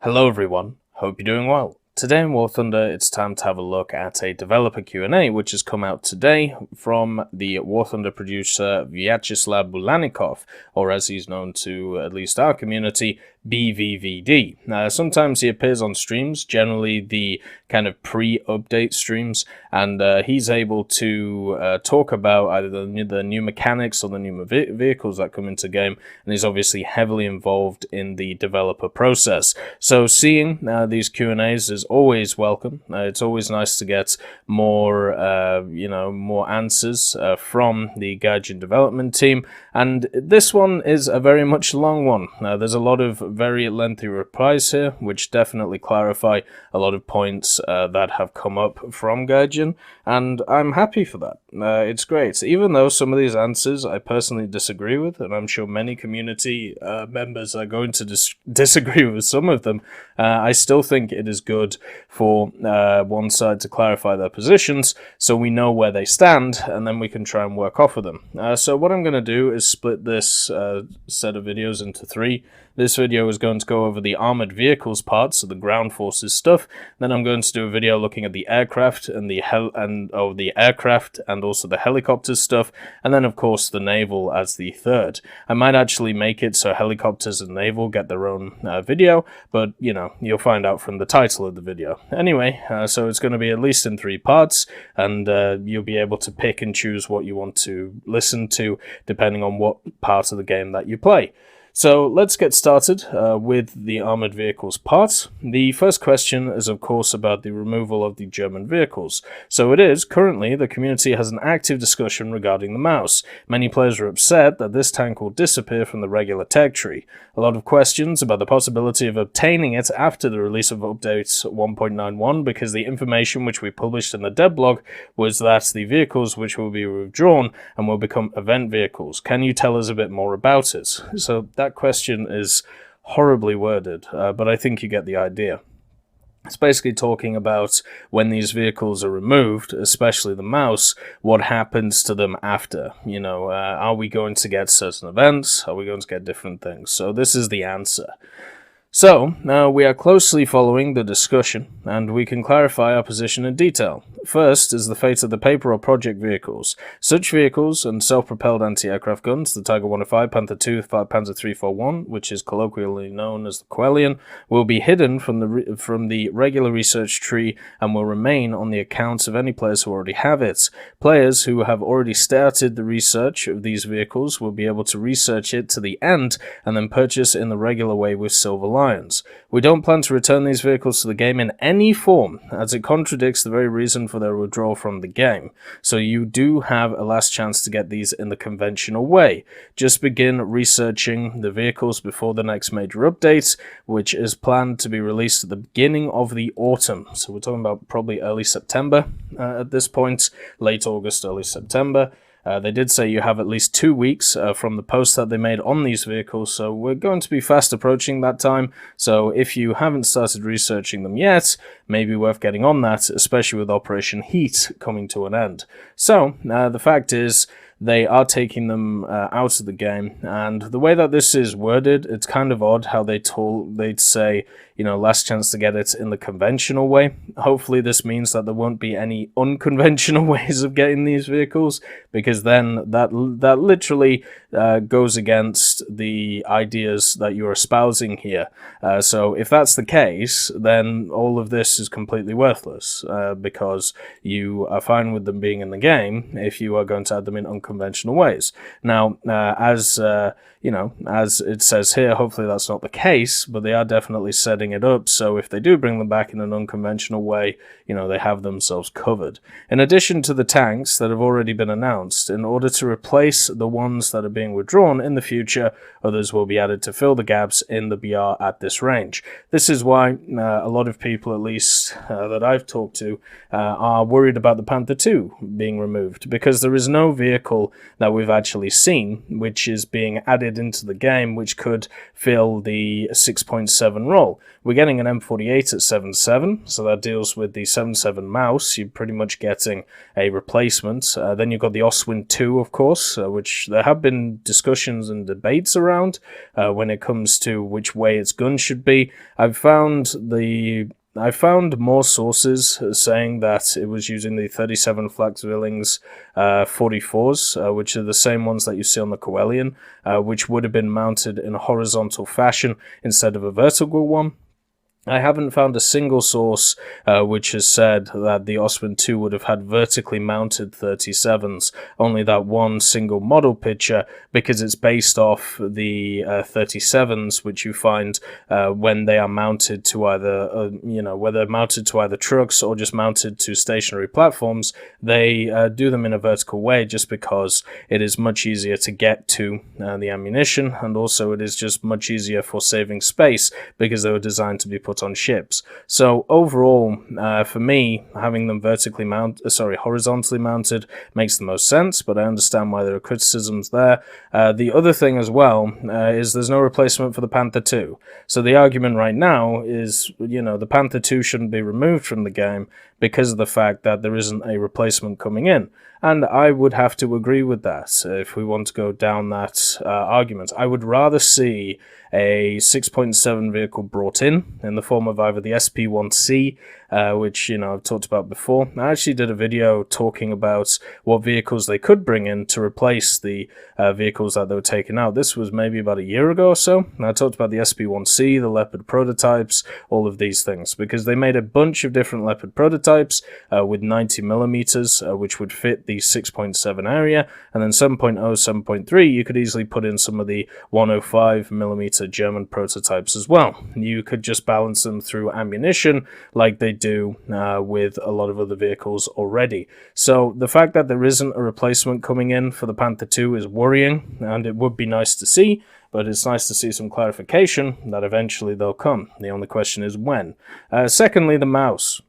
Hello everyone, hope you're doing well. Today in War Thunder, it's time to have a look at a developer Q&A which has come out today from the War Thunder producer Vyacheslav Bulanikov, or as he's known to at least our community, BVVD. Sometimes he appears on streams, generally the kind of pre-update streams, and he's able to talk about either the new mechanics or the new vehicles that come into game, and he's obviously heavily involved in the developer process. So seeing these Q&As is always welcome. It's always nice to get more, more answers from the Gaijin development team, and this one is a very much long one. There's a lot of very lengthy replies here, which definitely clarify a lot of points that have come up from Gaijin, and I'm happy for that. It's great, even though some of these answers I personally disagree with, and I'm sure many community members are going to disagree with some of them. I still think it is good for one side to clarify their positions so we know where they stand, and then we can try and work off of them. So what I'm going to do is split this set of videos into three. This video is going to go over the armored vehicles parts, so the ground forces stuff. Then I'm going to do a video looking at the aircraft and the aircraft and also the helicopters stuff, and then of course the naval as the third. I might actually make it so helicopters and naval get their own video, but you know, you'll find out from the title of the video. Anyway, so it's going to be at least in three parts, and you'll be able to pick and choose what you want to listen to depending on what part of the game that you play. So let's get started with the armored vehicles part. The first question is of course about the removal of the German vehicles. So it is, currently the community has an active discussion regarding the mouse. Many players are upset that this tank will disappear from the regular tech tree. A lot of questions about the possibility of obtaining it after the release of update 1.91, because the information which we published in the dev blog was that the vehicles which will be withdrawn and will become event vehicles. Can you tell us a bit more about it? So that question is horribly worded, but I think you get the idea. It's basically talking about when these vehicles are removed, especially the mouse, what happens to them after. You know, are we going to get certain events? Are we going to get different things? So this is the answer. So, now we are closely following the discussion, and we can clarify our position in detail. First is the fate of the paper or project vehicles. Such vehicles and self-propelled anti-aircraft guns, the Tiger 105, Panther 2, Panzer 341, which is colloquially known as the Quellion, will be hidden from the regular research tree and will remain on the accounts of any players who already have it. Players who have already started the research of these vehicles will be able to research it to the end and then purchase in the regular way with Silver Lions. We don't plan to return these vehicles to the game in any form, as it contradicts the very reason for their withdrawal from the game. So you do have a last chance to get these in the conventional way. Just begin researching the vehicles before the next major update, which is planned to be released at the beginning of the autumn. So we're talking about probably early September at this point, late August, early September. They did say you have at least 2 weeks from the post that they made on these vehicles, so we're going to be fast approaching that time. So if you haven't started researching them yet, maybe worth getting on that, especially with Operation Heat coming to an end. So the fact is, they are taking them out of the game, and the way that this is worded, it's kind of odd how they'd say, you know, last chance to get it in the conventional way. Hopefully this means that there won't be any unconventional ways of getting these vehicles, because then that literally goes against the ideas that you're espousing here. So if that's the case, then all of this is completely worthless, because you are fine with them being in the game if you are going to add them in unconventional ways. Now, as it says here, hopefully that's not the case, but they are definitely setting it up, so if they do bring them back in an unconventional way, you know, they have themselves covered. In addition to the tanks that have already been announced, in order to replace the ones that are being withdrawn in the future, others will be added to fill the gaps in the BR at this range. This is why a lot of people, at least that I've talked to, are worried about the Panther 2 being removed, because there is no vehicle vehicle that we've actually seen, which is being added into the game, which could fill the 6.7 role. We're getting an M48 at 7.7, so that deals with the 7.7 mouse. You're pretty much getting a replacement. Then you've got the Oswin 2, of course, which there have been discussions and debates around when it comes to which way its gun should be. I found more sources saying that it was using the 37 Flax Willings 44s, which are the same ones that you see on the Coelian, which would have been mounted in a horizontal fashion instead of a vertical one. I haven't found a single source which has said that the Oswin 2 would have had vertically mounted 37s, only that one single model picture, because it's based off the 37s, which you find when they are mounted to either, whether mounted to either trucks or just mounted to stationary platforms, they do them in a vertical way just because it is much easier to get to the ammunition, and also it is just much easier for saving space because they were designed to be put on ships. So overall, for me, having them horizontally mounted makes the most sense, but I understand why there are criticisms there. The other thing as well is there's no replacement for the Panther 2. So the argument right now is, the Panther 2 shouldn't be removed from the game because of the fact that there isn't a replacement coming in. And I would have to agree with that if we want to go down that argument. I would rather see a 6.7 vehicle brought in the form of either the SP1C, which, I've talked about before. I actually did a video talking about what vehicles they could bring in to replace the vehicles that they were taking out. This was maybe about a year ago or so. And I talked about the SP1C, the Leopard prototypes, all of these things, because they made a bunch of different Leopard prototypes with 90mm, which would fit the 6.7 area, and then 7.0, 7.3, you could easily put in some of the 105mm German prototypes as well. You could just balance them through ammunition like they do with a lot of other vehicles already. So the fact that there isn't a replacement coming in for the Panther 2 is worrying, and it would be nice to see, but it's nice to see some clarification that eventually they'll come. The only question is when. Secondly, the mouse.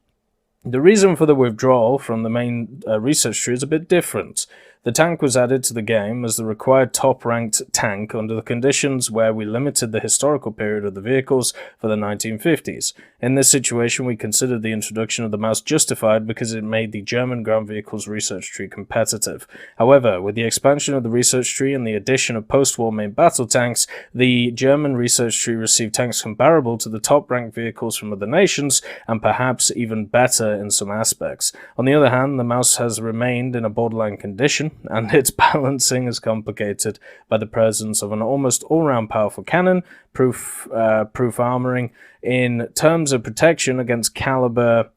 The reason for the withdrawal from the main research tree is a bit different. The tank was added to the game as the required top-ranked tank under the conditions where we limited the historical period of the vehicles for the 1950s. In this situation, we considered the introduction of the mouse justified because it made the German ground vehicles research tree competitive. However, with the expansion of the research tree and the addition of post-war main battle tanks, the German research tree received tanks comparable to the top-ranked vehicles from other nations, and perhaps even better in some aspects. On the other hand, the mouse has remained in a borderline condition, and its balancing is complicated by the presence of an almost all-round powerful cannon, proof armoring in terms of protection against caliber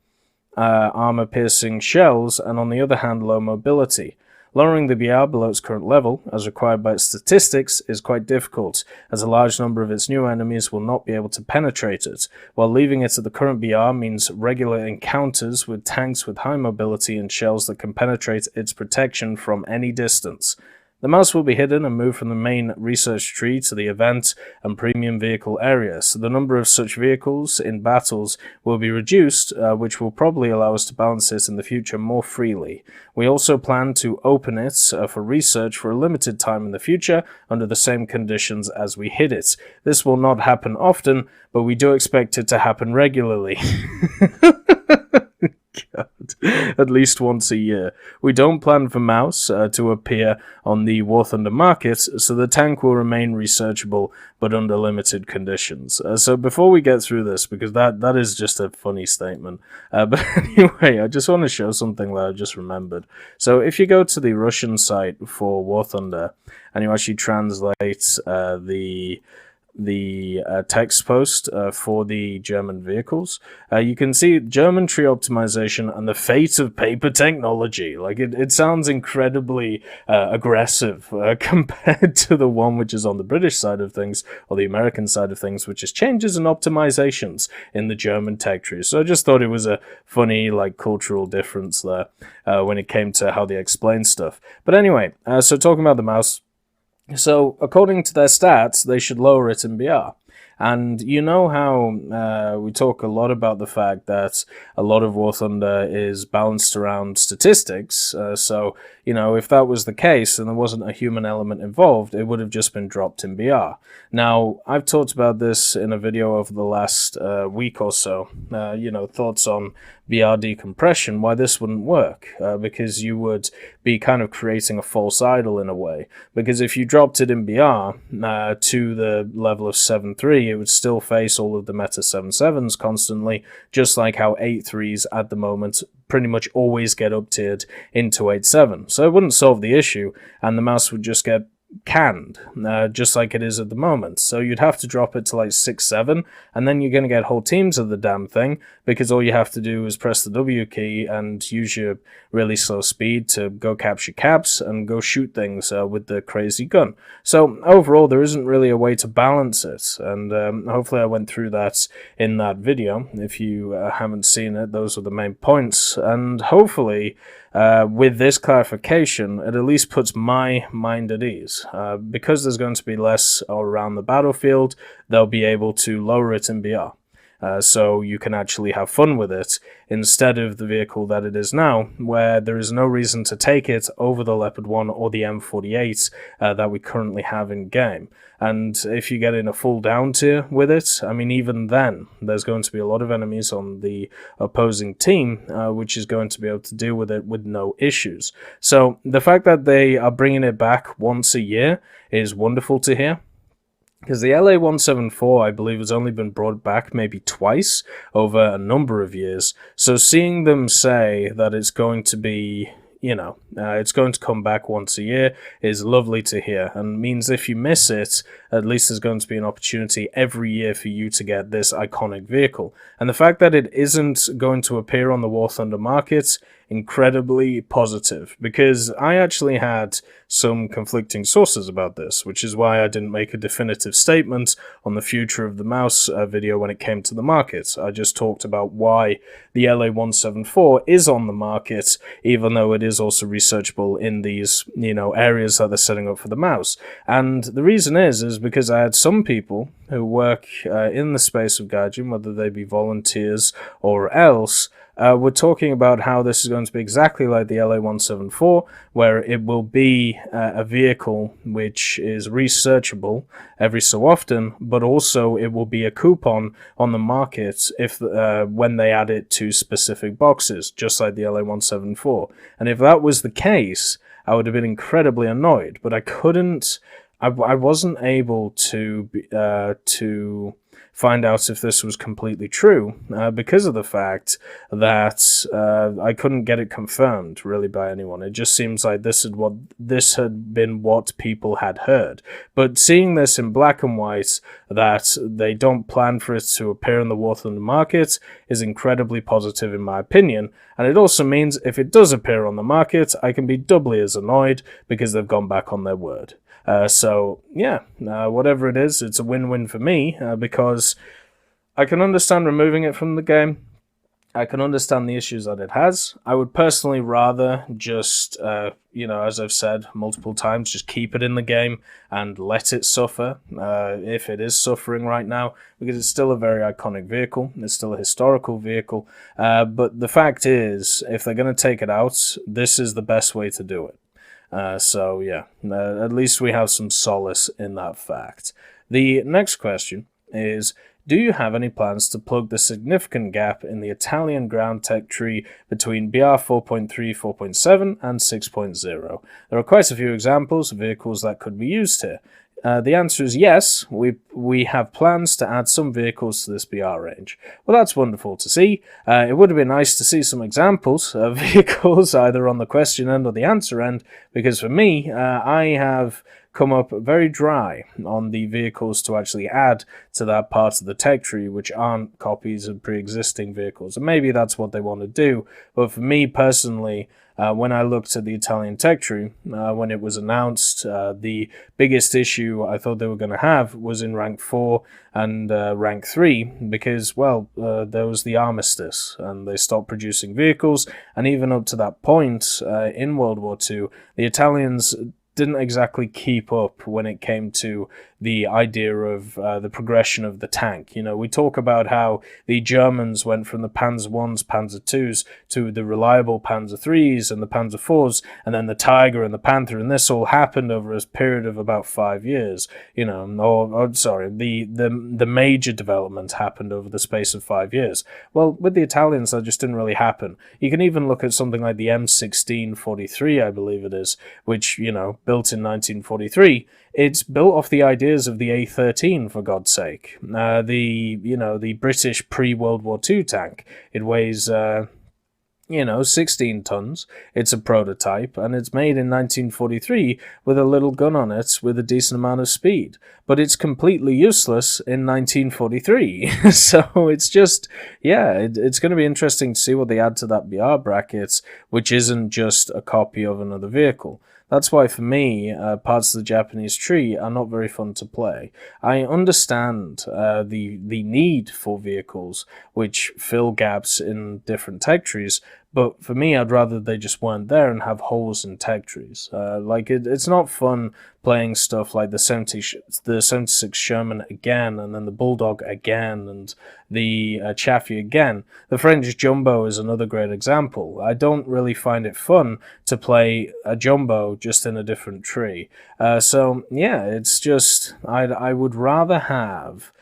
armor-piercing shells, and on the other hand, low mobility. Lowering the BR below its current level, as required by its statistics, is quite difficult, as a large number of its new enemies will not be able to penetrate it, while leaving it at the current BR means regular encounters with tanks with high mobility and shells that can penetrate its protection from any distance. The mouse will be hidden and moved from the main research tree to the event and premium vehicle areas, so the number of such vehicles in battles will be reduced, which will probably allow us to balance it in the future more freely. We also plan to open it for research for a limited time in the future under the same conditions as we hid it. This will not happen often, but we do expect it to happen regularly. God. At least once a year. We don't plan for mouse to appear on the War Thunder market, so the tank will remain researchable, but under limited conditions. So before we get through this, because that is just a funny statement, but anyway, I just want to show something that I just remembered. So if you go to the Russian site for War Thunder, and you actually translate the text post for the German vehicles, you can see German tree optimization and the fate of paper technology. Like, it sounds incredibly aggressive compared to the one which is on the British side of things, or the American side of things, which is changes and optimizations in the German tech tree. So I just thought it was a funny, cultural difference there when it came to how they explain stuff. But anyway, so talking about the mouse. So, according to their stats, they should lower it in BR. And you know how we talk a lot about the fact that a lot of War Thunder is balanced around statistics. So, you know, if that was the case and there wasn't a human element involved, it would have just been dropped in BR. Now, I've talked about this in a video over the last week or so, you know, thoughts on BR10 Compression, why this wouldn't work, because you would be kind of creating a false idol in a way. Because if you dropped it in BR to the level of 7.3, it would still face all of the meta 7.7s constantly, just like how 8.3s at the moment pretty much always get up-tiered into 8.7. So it wouldn't solve the issue, and the mouse would just get canned, just like it is at the moment. So you'd have to drop it to like 6.7, and then you're going to get whole teams of the damn thing, because all you have to do is press the W key and use your really slow speed to go capture caps and go shoot things with the crazy gun. So overall, there isn't really a way to balance it, and hopefully I went through that in that video. If you haven't seen it, those are the main points, and hopefully with this clarification, it at least puts my mind at ease. Because there's going to be less around the battlefield, they'll be able to lower it in BR. So you can actually have fun with it instead of the vehicle that it is now, where there is no reason to take it over the Leopard 1 or the M48 that we currently have in game. And if you get in a full down tier with it, I mean, even then, there's going to be a lot of enemies on the opposing team, which is going to be able to deal with it with no issues. So the fact that they are bringing it back once a year is wonderful to hear. Because the LA-174, I believe, has only been brought back maybe twice over a number of years. So seeing them say that it's going to be, you know, it's going to come back once a year is lovely to hear, and means if you miss it, at least there's going to be an opportunity every year for you to get this iconic vehicle. And the fact that it isn't going to appear on the War Thunder market, incredibly positive, because I actually had some conflicting sources about this, which is why I didn't make a definitive statement on the future of the mouse video when it came to the market. I just talked about why the LA-174 is on the market, even though it is also researchable in these, you know, areas that they're setting up for the mouse. And the reason is because I had some people who work in the space of gauging, whether they be volunteers or else, we're talking about how this is going to be exactly like the LA-174, where it will be a vehicle which is researchable every so often, but also it will be a coupon on the market if when they add it to specific boxes, just like the LA-174. And if that was the case, I would have been incredibly annoyed, but I couldn't. I wasn't able to find out if this was completely true because of the fact that I couldn't get it confirmed really by anyone. It just seems like this had been what people had heard. But seeing this in black and white, that they don't plan for it to appear in the War Thunder market, is incredibly positive in my opinion. And it also means if it does appear on the market, I can be doubly as annoyed because they've gone back on their word. So, yeah, whatever it is, it's a win-win for me, because I can understand removing it from the game. I can understand the issues that it has. I would personally rather just, you know, as I've said multiple times, just keep it in the game and let it suffer, if it is suffering right now, because it's still a very iconic vehicle. It's still a historical vehicle. But the fact is, if they're going to take it out, this is the best way to do it. So yeah, at least we have some solace in that fact. The next question is, do you have any plans to plug the significant gap in the Italian ground tech tree between BR 4.3, 4.7 and 6.0? There are quite a few examples of vehicles that could be used here. The answer is yes, we have plans to add some vehicles to this BR range. Well, that's wonderful to see. It would have been nice to see some examples of vehicles either on the question end or the answer end, because for me, I have come up very dry on the vehicles to actually add to that part of the tech tree which aren't copies of pre-existing vehicles. And maybe that's what they want to do, but for me personally, when I looked at the Italian tech tree, when it was announced, the biggest issue I thought they were going to have was in rank 4 and rank 3, because, well, there was the armistice, and they stopped producing vehicles, and even up to that point in World War II, the Italians didn't exactly keep up when it came to the idea of the progression of the tank. You know, we talk about how the Germans went from the Panzer Is, Panzer IIs to the reliable Panzer IIIs and the Panzer IVs, and then the Tiger and the Panther, and this all happened over a period of about 5 years. You know, or sorry, the major development happened over the space of 5 years. Well, with the Italians, that just didn't really happen. You can even look at something like the M1643, I believe it is, which, you know, built in 1943. It's built off the ideas of the A13, for God's sake. The British pre-World War II tank. It weighs 16 tons. It's a prototype, and it's made in 1943 with a little gun on it with a decent amount of speed. But it's completely useless in 1943. So it's just, it's going to be interesting to see what they add to that BR bracket, which isn't just a copy of another vehicle. That's why, for me, parts of the Japanese tree are not very fun to play. I understand the need for vehicles which fill gaps in different tech trees, but for me, I'd rather they just weren't there and have holes in tech trees. It's not fun playing stuff like the 76 Sherman again, and then the Bulldog again, and the Chaffee again. The French Jumbo is another great example. I don't really find it fun to play a Jumbo just in a different tree. It's just, I would rather have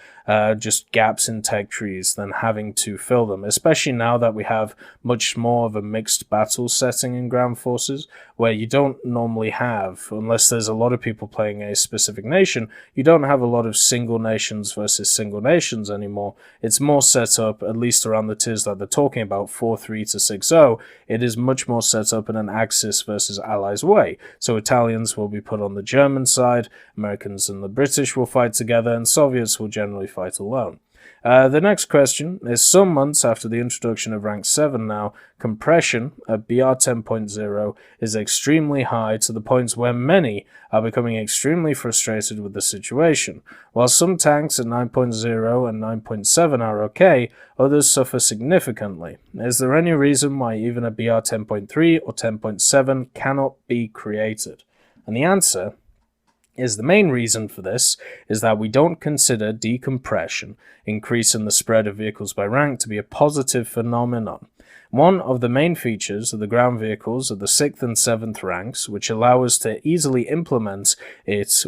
just gaps in tech trees than having to fill them, especially now that we have much more of a mixed battle setting in ground forces, where you don't normally have, unless there's a lot of people playing a specific nation, you don't have a lot of single nations versus single nations anymore. It's more set up, at least around the tiers that they're talking about, 4-3 to 6-0, it is much more set up in an Axis versus Allies way. So Italians will be put on the German side, Americans and the British will fight together, and Soviets will generally fight alone. The next question is, some months after the introduction of Rank 7 now, compression at BR10.0 is extremely high to the point where many are becoming extremely frustrated with the situation. While some tanks at 9.0 and 9.7 are okay, others suffer significantly. Is there any reason why even a BR10.3 or 10.7 cannot be created? And the answer is, the main reason for this is that we don't consider decompression, increasing the spread of vehicles by rank, to be a positive phenomenon. One of the main features of the ground vehicles of the 6th and 7th ranks, which allow us to easily implement it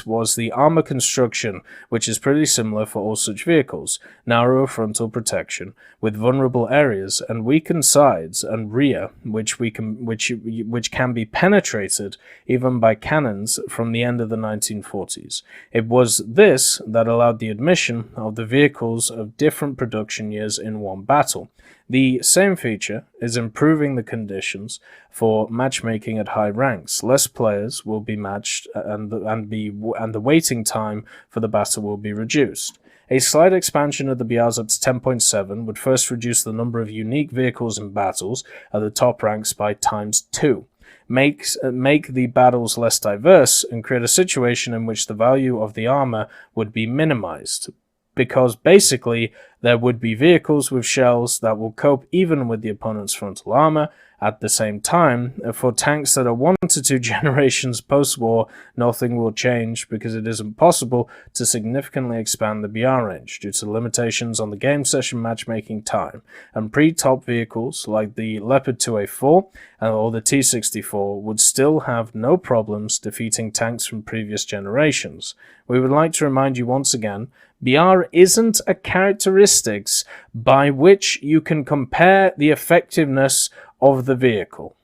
was the armor construction, which is pretty similar for all such vehicles. Narrow frontal protection, with vulnerable areas and weakened sides and rear, which can be penetrated even by cannons from the end of the 1940s. It was this that allowed the admission of the vehicles of different production years in one battle. The same feature is improving the conditions for matchmaking at high ranks. Less players will be matched, and the waiting time for the battle will be reduced. A slight expansion of the BRs up to 10.7 would first reduce the number of unique vehicles in battles at the top ranks by ×2. Make the battles less diverse and create a situation in which the value of the armor would be minimized, because basically there would be vehicles with shells that will cope even with the opponent's frontal armor. At the same time, for tanks that are 1 to 2 generations post-war, nothing will change because it isn't possible to significantly expand the BR range due to limitations on the game session matchmaking time, and pre-top vehicles like the Leopard 2A4 or the T64 would still have no problems defeating tanks from previous generations. We would like to remind you once again, BR isn't a characteristics by which you can compare the effectiveness of the vehicle,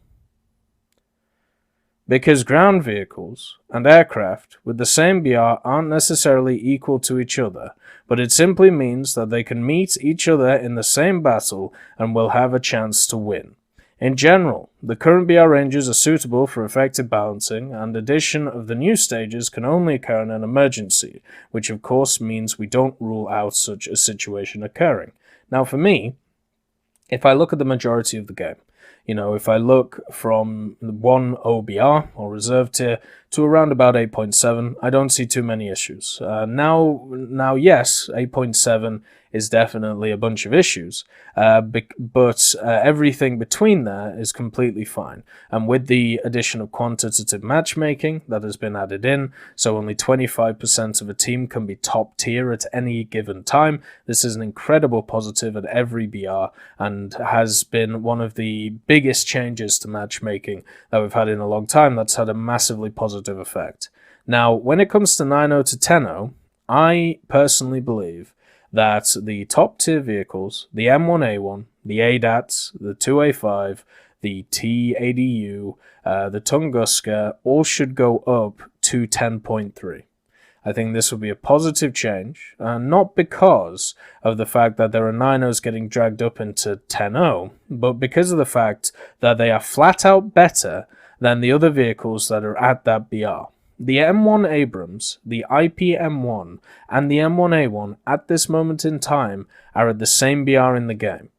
because ground vehicles and aircraft with the same BR aren't necessarily equal to each other, but it simply means that they can meet each other in the same battle and will have a chance to win. In general, the current BR ranges are suitable for effective balancing, and addition of the new stages can only occur in an emergency, which of course means we don't rule out such a situation occurring. Now for me, if I look at the majority of the game, You know, if I look from 1 OBR or reserve tier to around about 8.7, I don't see too many issues. Now, yes, 8.7 is definitely a bunch of issues, but everything between there is completely fine. And with the addition of quantitative matchmaking that has been added in, so only 25% of a team can be top tier at any given time, this is an incredible positive at every BR and has been one of the biggest changes to matchmaking that we've had in a long time. That's had a massively positive effect. Now, when it comes to 9.0 to 10.0, I personally believe that the top tier vehicles, the M1A1, the ADATs, the 2A5, the T80U, the Tunguska, all should go up to 10.3. I think this will be a positive change, not because of the fact that there are 9.0s getting dragged up into 10.0, but because of the fact that they are flat out better than the other vehicles that are at that BR. The M1 Abrams, the IP M1, and the M1A1 at this moment in time are at the same BR in the game.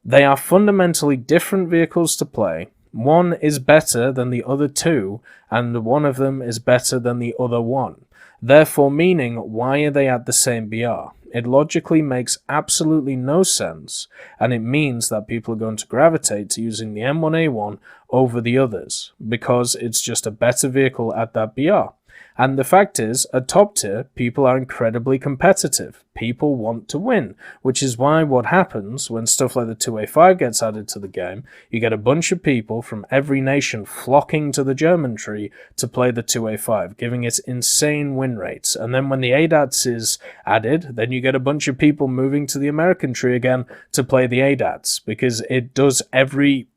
They are fundamentally different vehicles to play. One is better than the other two, and one of them is better than the other one. Therefore meaning, why are they at the same BR? It logically makes absolutely no sense, and it means that people are going to gravitate to using the M1A1 over the others, because it's just a better vehicle at that BR. And the fact is, at top tier, people are incredibly competitive. People want to win, which is why what happens when stuff like the 2A5 gets added to the game, you get a bunch of people from every nation flocking to the German tree to play the 2A5, giving it insane win rates. And then when the ADATs is added, then you get a bunch of people moving to the American tree again to play the ADATs, because it does every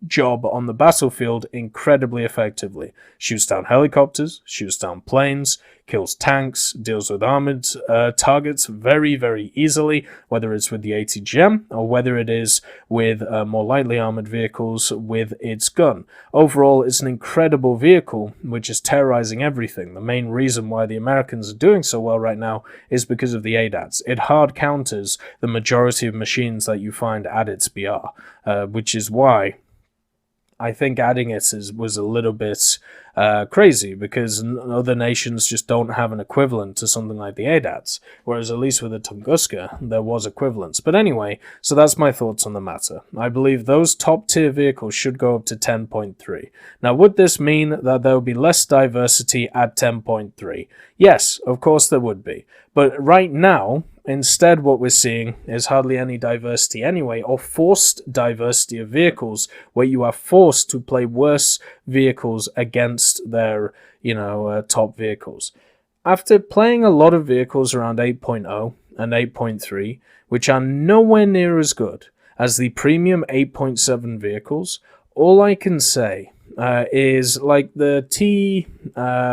job on the battlefield incredibly effectively. Shoots down helicopters, shoots down planes, kills tanks, deals with armored targets very, very easily, whether it's with the ATGM or whether it is with more lightly armored vehicles with its gun. Overall, it's an incredible vehicle which is terrorizing everything. The main reason why the Americans are doing so well right now is because of the ADATs. It hard counters the majority of machines that you find at its BR, which is why I think adding it was a little bit crazy, because other nations just don't have an equivalent to something like the ADATs, whereas at least with the Tunguska, there was equivalence. But anyway, so that's my thoughts on the matter. I believe those top-tier vehicles should go up to 10.3. Now, would this mean that there would be less diversity at 10.3? Yes, of course there would be. But right now, instead, what we're seeing is hardly any diversity anyway, or forced diversity of vehicles, where you are forced to play worse vehicles against their, top vehicles. After playing a lot of vehicles around 8.0 and 8.3, which are nowhere near as good as the premium 8.7 vehicles, all I can say is like the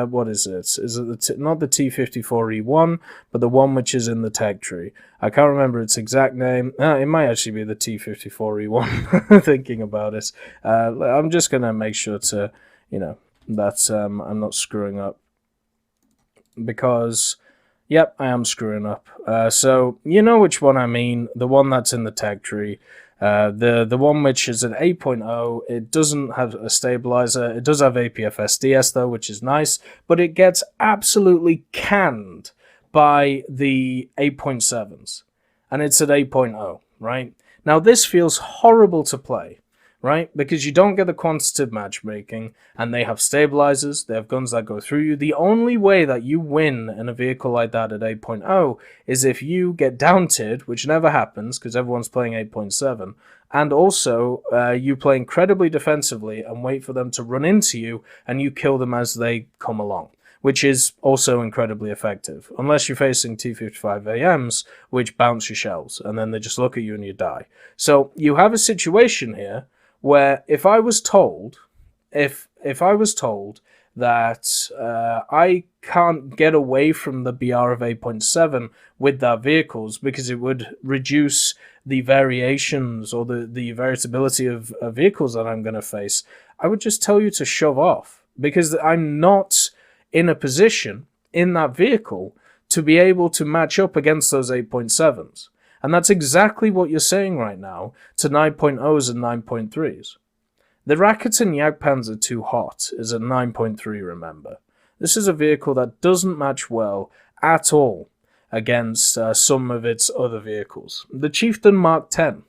what is it? Is it not the T54E1, but the one which is in the tech tree? I can't remember its exact name. It might actually be the T54E1, thinking about it. I'm just going to make sure to, that I'm not screwing up. Because, yep, I am screwing up. So, you know which one I mean. The one that's in the tech tree. The one which is an 8.0, it doesn't have a stabilizer. It does have APFSDS though, which is nice, but it gets absolutely canned by the 8.7s, and it's at 8.0, right? Now this feels horrible to play, right? Because you don't get the quantitative matchmaking, and they have stabilizers, they have guns that go through you. The only way that you win in a vehicle like that at 8.0 is if you get down-tiered, which never happens because everyone's playing 8.7, and also you play incredibly defensively and wait for them to run into you, and you kill them as they come along, which is also incredibly effective, unless you're facing T55AMs, which bounce your shells, and then they just look at you and you die. So you have a situation here where if I was told that I can't get away from the BR of 8.7 with that vehicles because it would reduce the variations or the variability of vehicles that I'm going to face, I would just tell you to shove off, because I'm not in a position in that vehicle to be able to match up against those 8.7s. And that's exactly what you're saying right now to 9.0s and 9.3s. The Rakuten Jagdpanzer 2 Hot is at 9.3, remember. This is a vehicle that doesn't match well at all against some of its other vehicles. The Chieftain Mk10.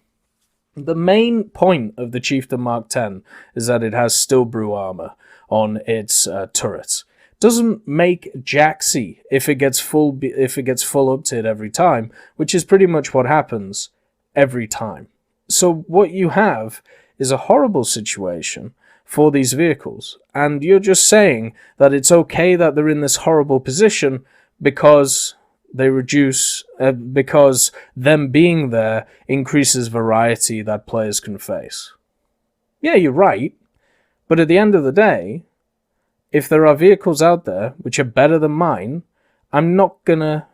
The main point of the Chieftain Mk10 is that it has Stillbrew armor on its turrets. Doesn't make jacksy if it gets full up to it every time, which is pretty much what happens every time. So what you have is a horrible situation for these vehicles, and you're just saying that it's okay that they're in this horrible position because they reduce, because them being there increases variety that players can face. Yeah, you're right, but at the end of the day, if there are vehicles out there which are better than mine, I'm not gonna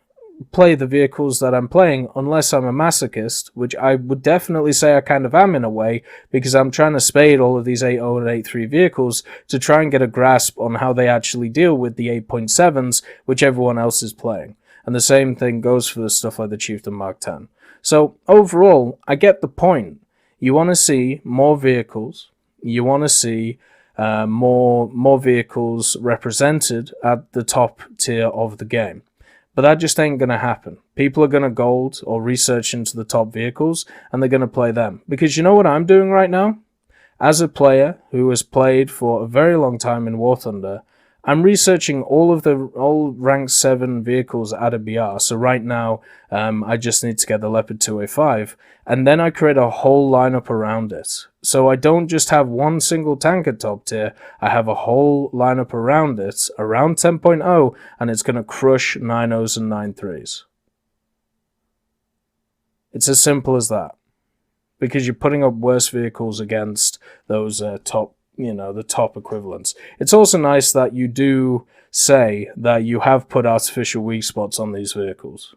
play the vehicles that I'm playing unless I'm a masochist, which I would definitely say I kind of am in a way, because I'm trying to spade all of these 8.0 and 8.3 vehicles to try and get a grasp on how they actually deal with the 8.7s, which everyone else is playing. And the same thing goes for the stuff like the Chieftain Mk10. So overall, I get the point. You want to see more vehicles. You want to see more vehicles represented at the top tier of the game. But that just ain't going to happen. People are going to gold or research into the top vehicles, and they're going to play them. Because you know what I'm doing right now? As a player who has played for a very long time in War Thunder, I'm researching all rank 7 vehicles at a BR. So right now, I just need to get the Leopard 2A5, and then I create a whole lineup around it. So I don't just have one single tank at top tier, I have a whole lineup around it, around 10.0, and it's going to crush 9.0s and 9.3s. It's as simple as that. Because you're putting up worse vehicles against those top, the top equivalents. It's also nice that you do say that you have put artificial weak spots on these vehicles.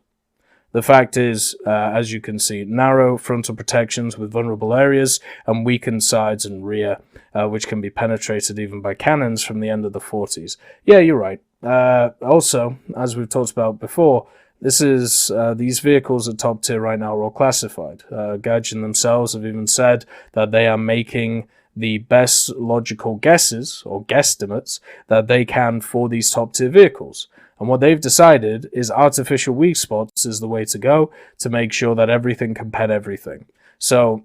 The fact is, as you can see, narrow frontal protections with vulnerable areas and weakened sides and rear, which can be penetrated even by cannons from the end of the 40s. Yeah, you're right. Also, as we've talked about before, this is these vehicles at top tier right now are all classified. Gaijin themselves have even said that they are making the best logical guesses or guesstimates that they can for these top tier vehicles. And what they've decided is artificial weak spots is the way to go to make sure that everything can pet everything. So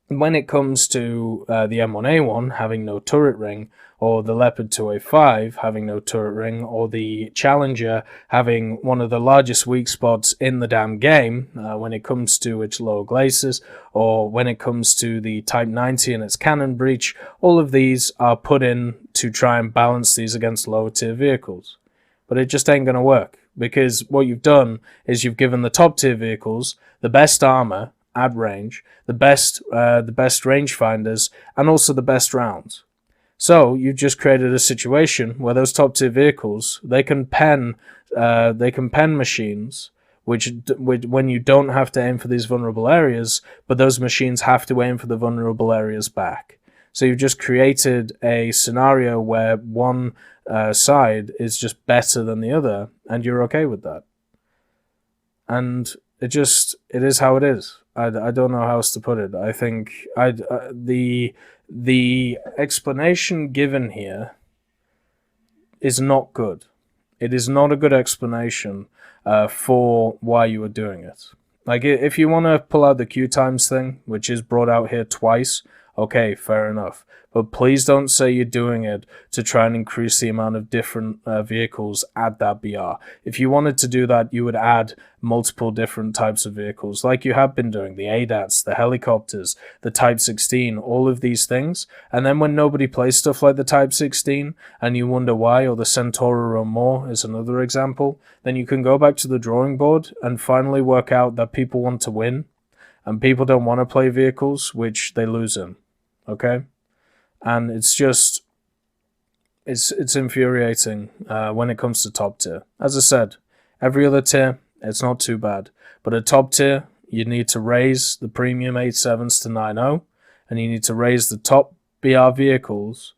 when it comes to the M1A1 having no turret ring, or the Leopard 2A5 having no turret ring, or the Challenger having one of the largest weak spots in the damn game when it comes to its lower glacis, or when it comes to the Type 90 and its cannon breach, all of these are put in to try and balance these against lower tier vehicles. But it just ain't going to work, because what you've done is you've given the top tier vehicles the best armor at range, the best rangefinders, and also the best rounds. So you've just created a situation where those top tier vehicles, they can pen machines, which when you don't have to aim for these vulnerable areas, but those machines have to aim for the vulnerable areas back. So you've just created a scenario where one side is just better than the other, and you're okay with that. And it is how it is. I don't know how else to put it. I think the explanation given here is not good. It is not a good explanation for why you are doing it. Like, if you want to pull out the queue times thing, which is brought out here twice, okay, fair enough. But please don't say you're doing it to try and increase the amount of different vehicles at that BR. If you wanted to do that, you would add multiple different types of vehicles, like you have been doing, the ADATs, the helicopters, the Type 16, all of these things. And then when nobody plays stuff like the Type 16, and you wonder why, or the Centaur or more is another example, then you can go back to the drawing board and finally work out that people want to win, and people don't want to play vehicles which they lose in. Okay? And it's just, it's infuriating when it comes to top tier. As I said, every other tier, it's not too bad. But at top tier, you need to raise the premium 8.7s to 9.0, and you need to raise the top BR vehicles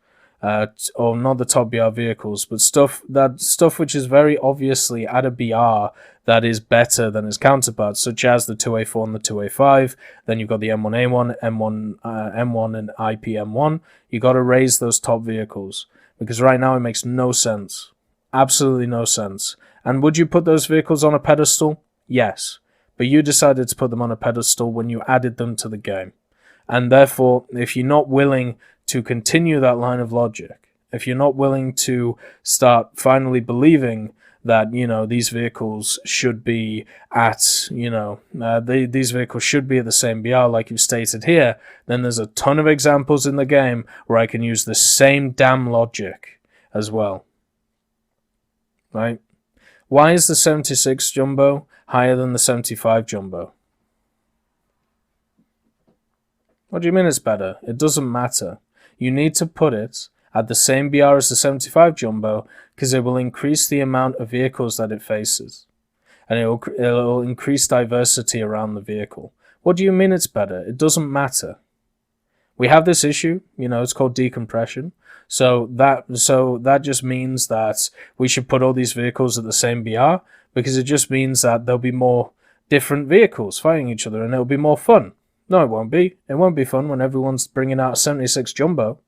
or not the top BR vehicles, but stuff which is very obviously at a BR that is better than its counterparts, such as the 2A4 and the 2A5. Then you've got the M1A1, M1, and IPM1. You got to raise those top vehicles, because right now it makes no sense, absolutely no sense. And would you put those vehicles on a pedestal? Yes, but you decided to put them on a pedestal when you added them to the game. And therefore, if you're not willing to continue that line of logic, if you're not willing to start finally believing that, you know, these vehicles should be at, you know, these vehicles should be at the same BR like you stated here, then there's a ton of examples in the game where I can use the same damn logic as well. Right? Why is the 76 Jumbo higher than the 75 Jumbo? What do you mean it's better? It doesn't matter. You need to put it at the same BR as the 75 Jumbo, because it will increase the amount of vehicles that it faces. And it'll increase diversity around the vehicle. What do you mean it's better? It doesn't matter. We have this issue, you know, it's called decompression. So that just means that we should put all these vehicles at the same BR, because it just means that there'll be more different vehicles fighting each other and it'll be more fun. No, it won't be. It won't be fun when everyone's bringing out a 76 Jumbo,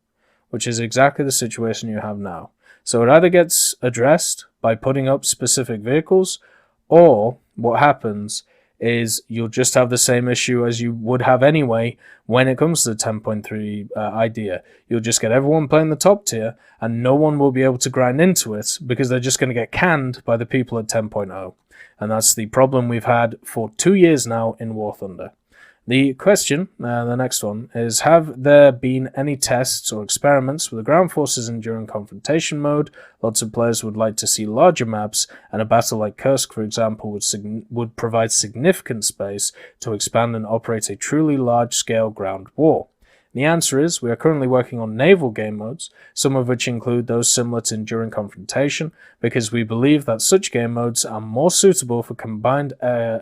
which is exactly the situation you have now. So it either gets addressed by putting up specific vehicles, or what happens is you'll just have the same issue as you would have anyway when it comes to the 10.3 idea. You'll just get everyone playing the top tier, and no one will be able to grind into it because they're just going to get canned by the people at 10.0. And that's the problem we've had for 2 years now in War Thunder. The question, the next one, is have there been any tests or experiments with the ground forces enduring confrontation mode? Lots of players would like to see larger maps, and a battle like Kursk, for example, would provide significant space to expand and operate a truly large-scale ground war. The answer is we are currently working on naval game modes, some of which include those similar to Enduring Confrontation, because we believe that such game modes are more suitable for combined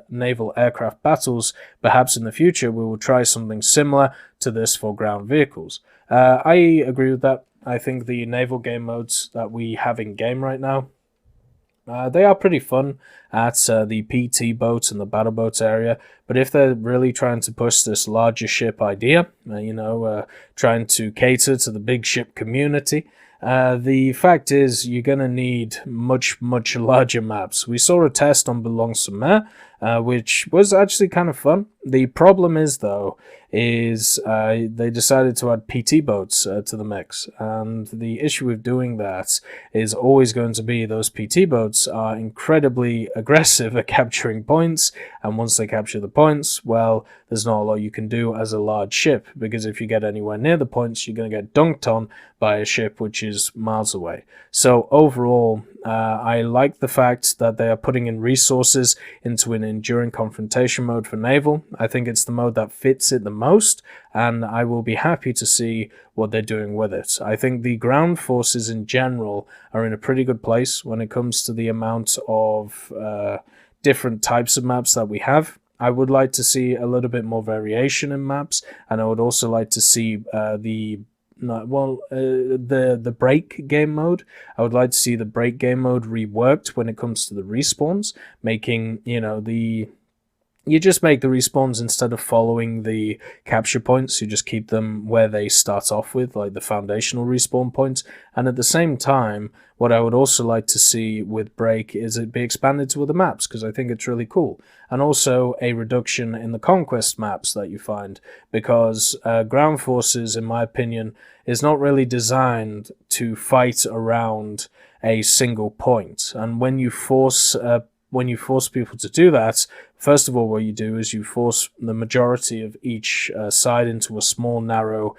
naval aircraft battles. Perhaps in the future we will try something similar to this for ground vehicles. I agree with that. I think the naval game modes that we have in game right now, they are pretty fun at the PT boat and the battle boat area, but if they're really trying to push this larger ship idea, trying to cater to the big ship community, the fact is you're going to need much larger maps. We saw a test on Boulogne-sur-Mer, which was actually kind of fun. The problem is, though, they decided to add PT boats to the mix, and the issue with doing that is always going to be those PT boats are incredibly aggressive at capturing points, and once they capture the points, well, there's not a lot you can do as a large ship, because if you get anywhere near the points, you're going to get dunked on by a ship which is miles away. So overall, I like the fact that they are putting in resources into an enduring confrontation mode for naval. I think it's the mode that fits it the most, and I will be happy to see what they're doing with it. I think the ground forces in general are in a pretty good place when it comes to the amount of different types of maps that we have. I would like to see a little bit more variation in maps, and I would also like to see the break game mode. I would like to see the break game mode reworked when it comes to the respawns, making, you just make the respawns, instead of following the capture points, you just keep them where they start off with, like the foundational respawn points. And at the same time, what I would also like to see with Break is it be expanded to other maps, because I think it's really cool. And also a reduction in the conquest maps that you find, because ground forces, in my opinion, is not really designed to fight around a single point. And when you force people to do that, first of all, what you do is you force the majority of each side into a small narrow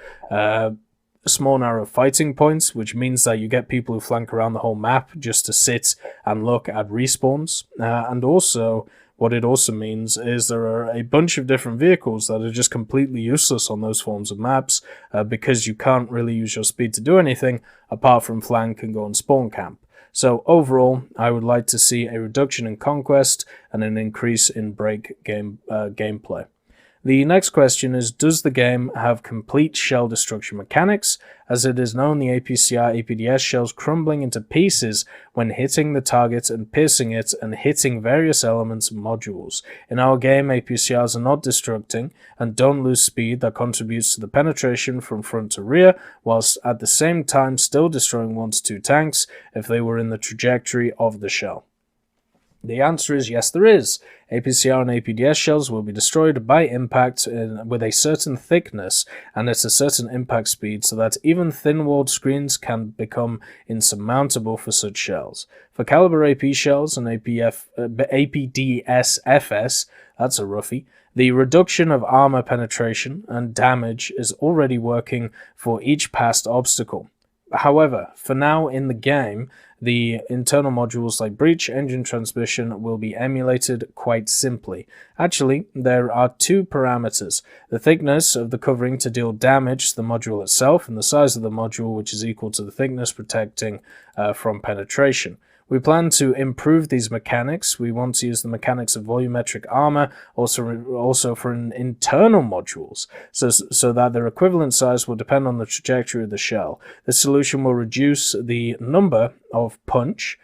fighting points, which means that you get people who flank around the whole map just to sit and look at respawns. And also, what it also means is there are a bunch of different vehicles that are just completely useless on those forms of maps, because you can't really use your speed to do anything apart from flank and go and spawn camp. So overall, I would like to see a reduction in conquest and an increase in break gameplay. The next question is, does the game have complete shell destruction mechanics? As it is known, the APCR APDS shells crumbling into pieces when hitting the target and piercing it and hitting various elements and modules. In our game, APCRs are not destructing and don't lose speed that contributes to the penetration from front to rear, whilst at the same time still destroying 1 to 2 tanks if they were in the trajectory of the shell. The answer is yes, there is. APCR and APDS shells will be destroyed by impact with a certain thickness and at a certain impact speed so that even thin-walled screens can become insurmountable for such shells. For caliber AP shells and APDSFS, that's a roughie, the reduction of armor penetration and damage is already working for each past obstacle. However, for now in the game, the internal modules like breach, engine, transmission will be emulated quite simply. Actually, there are 2 parameters: the thickness of the covering to deal damage to the module itself and the size of the module, which is equal to the thickness protecting from penetration. We plan to improve these mechanics. We want to use the mechanics of volumetric armor also for internal modules, so that their equivalent size will depend on the trajectory of the shell. This solution will reduce the number of punch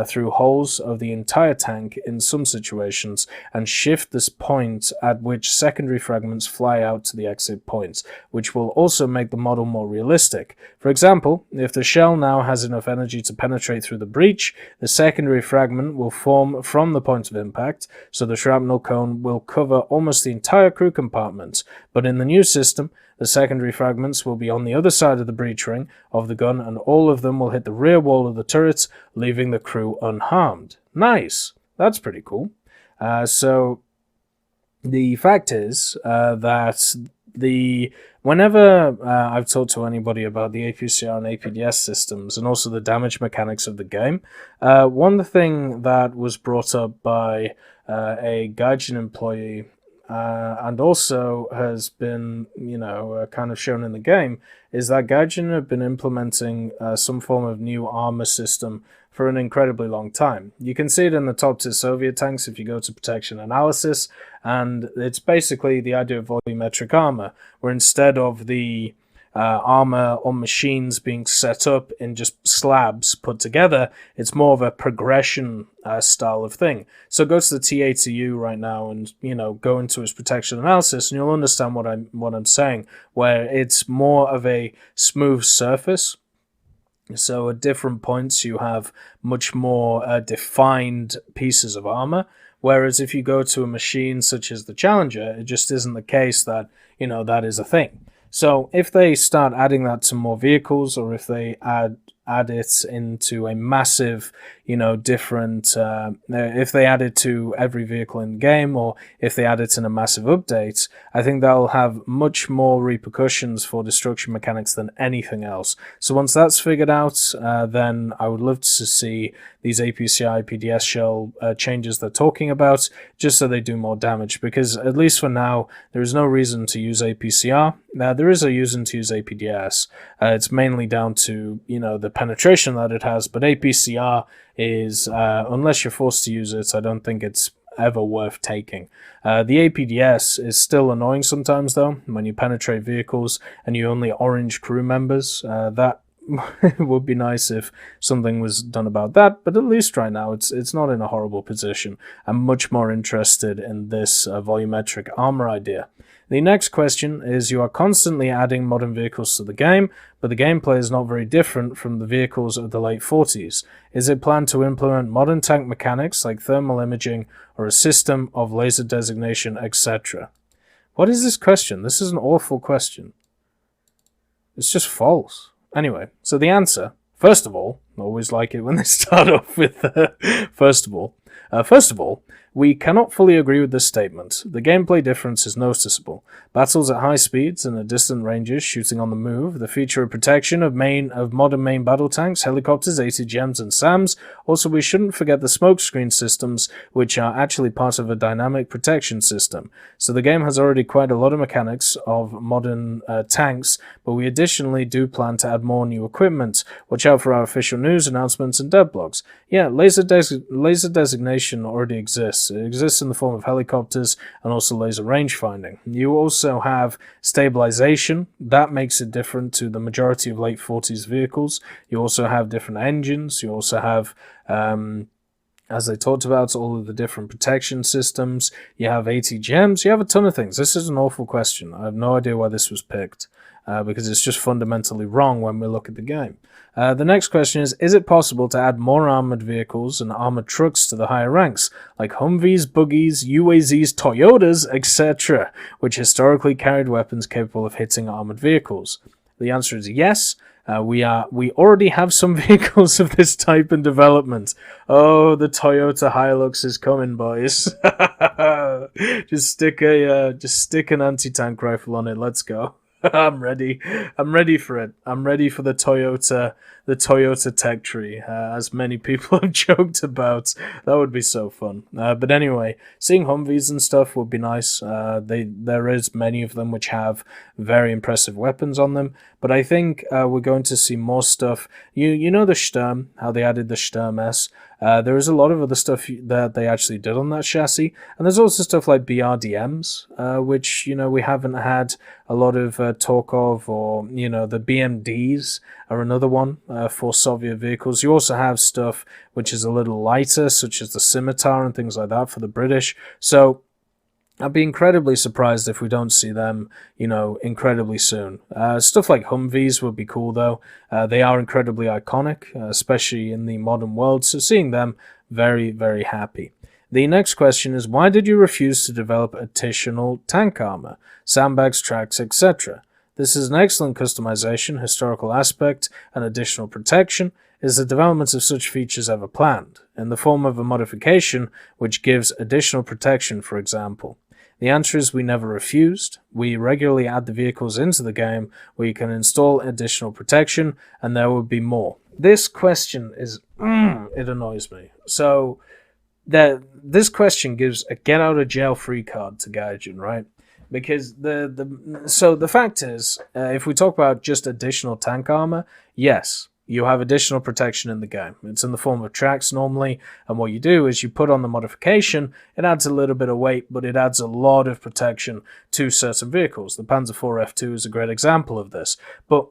through holes of the entire tank in some situations and shift this point at which secondary fragments fly out to the exit points, which will also make the model more realistic. For example, if the shell now has enough energy to penetrate through the breach, the secondary fragment will form from the point of impact, so the shrapnel cone will cover almost the entire crew compartment. But in the new system, the secondary fragments will be on the other side of the breach ring of the gun, and all of them will hit the rear wall of the turret, leaving the crew unharmed. Nice! That's pretty cool. So the fact is that whenever I've talked to anybody about the APCR and APDS systems and also the damage mechanics of the game, one thing that was brought up by a Gaijin employee and also has been, kind of shown in the game, is that Gaijin have been implementing some form of new armor system for an incredibly long time. You can see it in the top-tier Soviet tanks if you go to protection analysis, and it's basically the idea of volumetric armor, where instead of the armor on machines being set up in just slabs put together, it's more of a progression style of thing. So go to the TATU right now and go into its protection analysis and you'll understand what I'm saying, where it's more of a smooth surface. So at different points you have much more defined pieces of armor, whereas if you go to a machine such as the Challenger, it just isn't the case that that is a thing. So if they start adding that to more vehicles, or if they add it into a massive, different, if they add it to every vehicle in the game, or if they add it in a massive update, I think that'll have much more repercussions for destruction mechanics than anything else. So once that's figured out, then I would love to see these APCI PDS shell changes they're talking about, just so they do more damage, because at least for now, there is no reason to use APCR. There is a reason to use APDS. It's mainly down to, the penetration that it has, but APCR is, unless you're forced to use it, I don't think it's ever worth taking. The APDS is still annoying sometimes, though, when you penetrate vehicles and you only orange crew members. That would be nice if something was done about that, but at least right now it's not in a horrible position. I'm much more interested in this volumetric armor idea. The next question is, you are constantly adding modern vehicles to the game, but the gameplay is not very different from the vehicles of the late 40s. Is it planned to implement modern tank mechanics like thermal imaging or a system of laser designation, etc.? What is this question? This is an awful question. It's just false. Anyway, so the answer, first of all, I always like it when they start off with first of all, we cannot fully agree with this statement. The gameplay difference is noticeable. Battles at high speeds and at distant ranges, shooting on the move, the feature of protection of modern main battle tanks, helicopters, ATGMs, and SAMs. Also, we shouldn't forget the smokescreen systems, which are actually part of a dynamic protection system. So the game has already quite a lot of mechanics of modern tanks, but we additionally do plan to add more new equipment. Watch out for our official news, announcements, and dev blogs. Yeah, laser designation already exists. yes, it exists in the form of helicopters and also laser rangefinding. You also have stabilization. That makes it different to the majority of late 40s vehicles. You also have different engines. You also have, as I talked about, all of the different protection systems. You have ATGMs. You have a ton of things. This is an awful question. I have no idea why this was picked, because it's just fundamentally wrong when we look at the game. The next question is it possible to add more armored vehicles and armored trucks to the higher ranks, like Humvees, buggies, UAZs, Toyotas, etc., which historically carried weapons capable of hitting armored vehicles? The answer is yes. We already have some vehicles of this type in development. Oh, the Toyota Hilux is coming, boys. just stick an anti-tank rifle on it. Let's go. I'm ready. I'm ready for it. I'm ready for the Toyota tech tree, as many people have joked about. That would be so fun. But anyway, seeing Humvees and stuff would be nice. There is many of them which have very impressive weapons on them. But I think we're going to see more stuff. You know the Sturm, how they added the Sturm S. There is a lot of other stuff that they actually did on that chassis, and there's also stuff like BRDMs, which we haven't had a lot of talk of, or the BMDs are another one for Soviet vehicles. You also have stuff which is a little lighter, such as the Scimitar and things like that for the British. So I'd be incredibly surprised if we don't see them, incredibly soon. Stuff like Humvees would be cool, though. They are incredibly iconic, especially in the modern world, so seeing them, very, very happy. The next question is, why did you refuse to develop additional tank armor, sandbags, tracks, etc.? This is an excellent customization, historical aspect, and additional protection. Is the development of such features ever planned, in the form of a modification which gives additional protection, for example? The answer is we never refused. We regularly add the vehicles into the game where you can install additional protection, and there will be more. This question is, it annoys me. So, this question gives a get-out-of-jail-free card to Gaijin, right? Because the fact is, if we talk about just additional tank armor, yes, you have additional protection in the game. It's in the form of tracks normally, and what you do is you put on the modification. It adds a little bit of weight, but it adds a lot of protection to certain vehicles. The Panzer IV F2 is a great example of this. But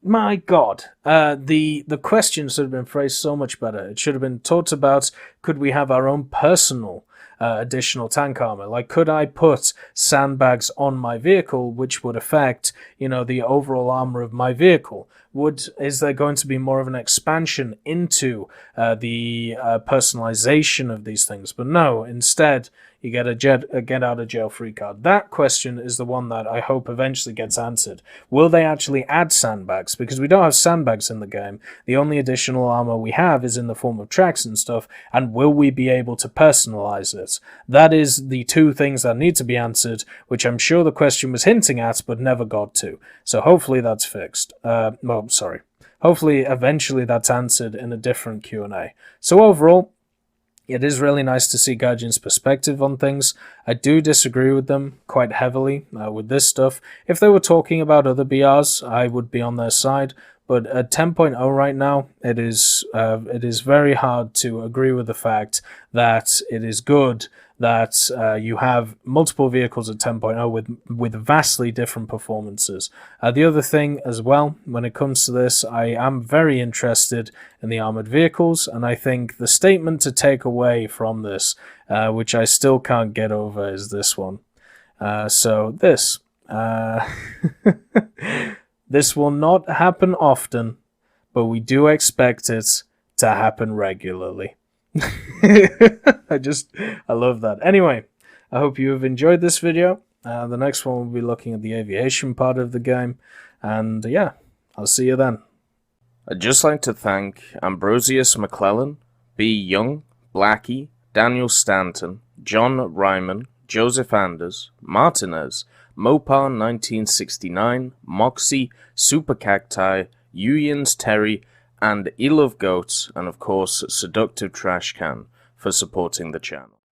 my God, the question should have been phrased so much better. It should have been talked about, could we have our own personal additional tank armor? Like, could I put sandbags on my vehicle which would affect, the overall armor of my vehicle? Is there going to be more of an expansion into the personalization of these things? But no, instead, you get a get out of jail free card. That question is the one that I hope eventually gets answered. Will they actually add sandbags? Because we don't have sandbags in the game. The only additional armor we have is in the form of tracks and stuff. And will we be able to personalize it? That is the two things that need to be answered, which I'm sure the question was hinting at, but never got to. So hopefully that's fixed. Hopefully eventually that's answered in a different Q&A. So overall, it is really nice to see Gaijin's perspective on things. I do disagree with them quite heavily with this stuff. If they were talking about other BRs, I would be on their side. But at 10.0 right now, it is very hard to agree with the fact that it is good that you have multiple vehicles at 10.0 with vastly different performances. The other thing as well, when it comes to this, I am very interested in the armored vehicles, and I think the statement to take away from this, which I still can't get over, is this one. This will not happen often, but we do expect it to happen regularly. I love that. Anyway, I hope you have enjoyed this video. The next one will be looking at the aviation part of the game. And yeah, I'll see you then. I'd just like to thank Ambrosius McClellan, B. Young, Blackie, Daniel Stanton, John Ryman, Joseph Anders, Martinez, Mopar 1969, Moxie, Super Cacti, Uyans Terry, and Eel of Goats, and of course Seductive Trash Can for supporting the channel.